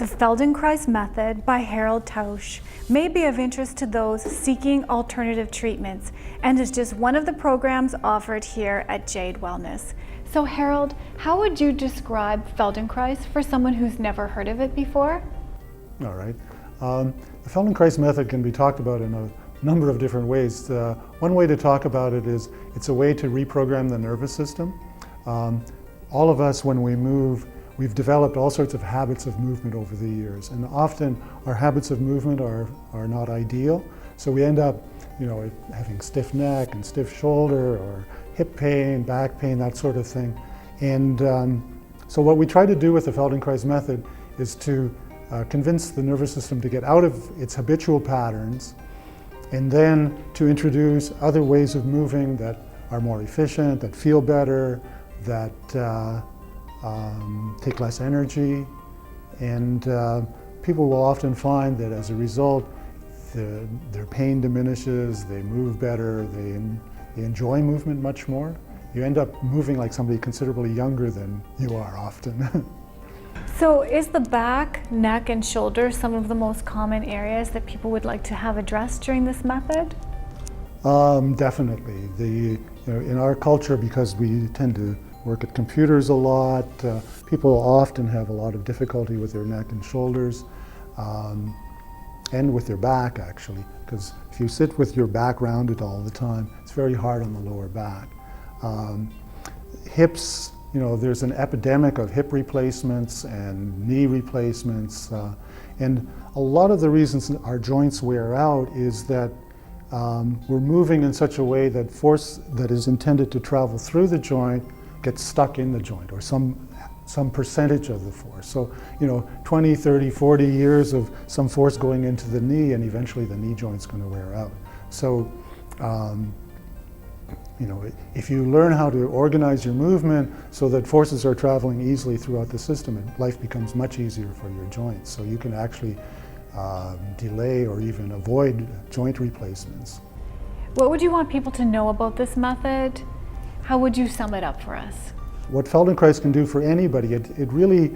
The Feldenkrais method by Tausch may be of interest to those seeking alternative treatments and is just one of the programs offered here at Jade Wellness. So Harold, how would you describe Feldenkrais for someone who's never heard of it before? All right. The Feldenkrais method can be talked about in a number of different ways. One way to talk about it is it's a way to reprogram the nervous system. All of us, when we move, we've developed all sorts of habits of movement over the years, and often our habits of movement are not ideal. So we end up, having stiff neck and stiff shoulder, or hip pain, back pain, that sort of thing. And so what we try to do with the Feldenkrais method is to convince the nervous system to get out of its habitual patterns, and then to introduce other ways of moving that are more efficient, that feel better, that take less energy, and people will often find that as a result their pain diminishes, they move better, they enjoy movement much more. You end up moving like somebody considerably younger than you are often. So is the back, neck, and shoulder some of the most common areas that people would like to have addressed during this method? Definitely. In our culture, because we tend to work at computers a lot, people often have a lot of difficulty with their neck and shoulders, and with their back actually, because if you sit with your back rounded all the time, it's very hard on the lower back. Hips, there's an epidemic of hip replacements and knee replacements, and a lot of the reasons our joints wear out is that we're moving in such a way that force that is intended to travel through the joint gets stuck in the joint, or some percentage of the force. So, 20, 30, 40 years of some force going into the knee, and eventually the knee joint's going to wear out. So, if you learn how to organize your movement so that forces are traveling easily throughout the system, life becomes much easier for your joints. So you can actually delay or even avoid joint replacements. What would you want people to know about this method? How would you sum it up for us? What Feldenkrais can do for anybody, it really,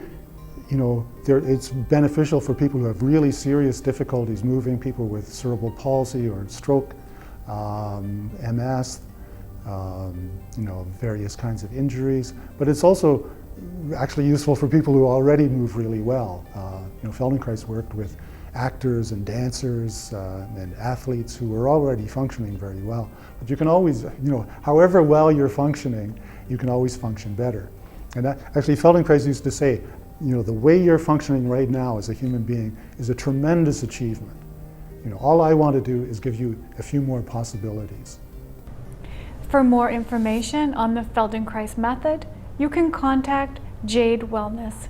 it's beneficial for people who have really serious difficulties moving, people with cerebral palsy or stroke, MS, various kinds of injuries. But it's also actually useful for people who already move really well. Feldenkrais worked with actors and dancers and athletes who were already functioning very well. But you can always, however well you're functioning, you can always function better. And actually Feldenkrais used to say, the way you're functioning right now as a human being is a tremendous achievement. All I want to do is give you a few more possibilities. For more information on the Feldenkrais method, you can contact Jade Wellness.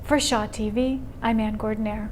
For Shaw TV, I'm Ann Gordon-Air.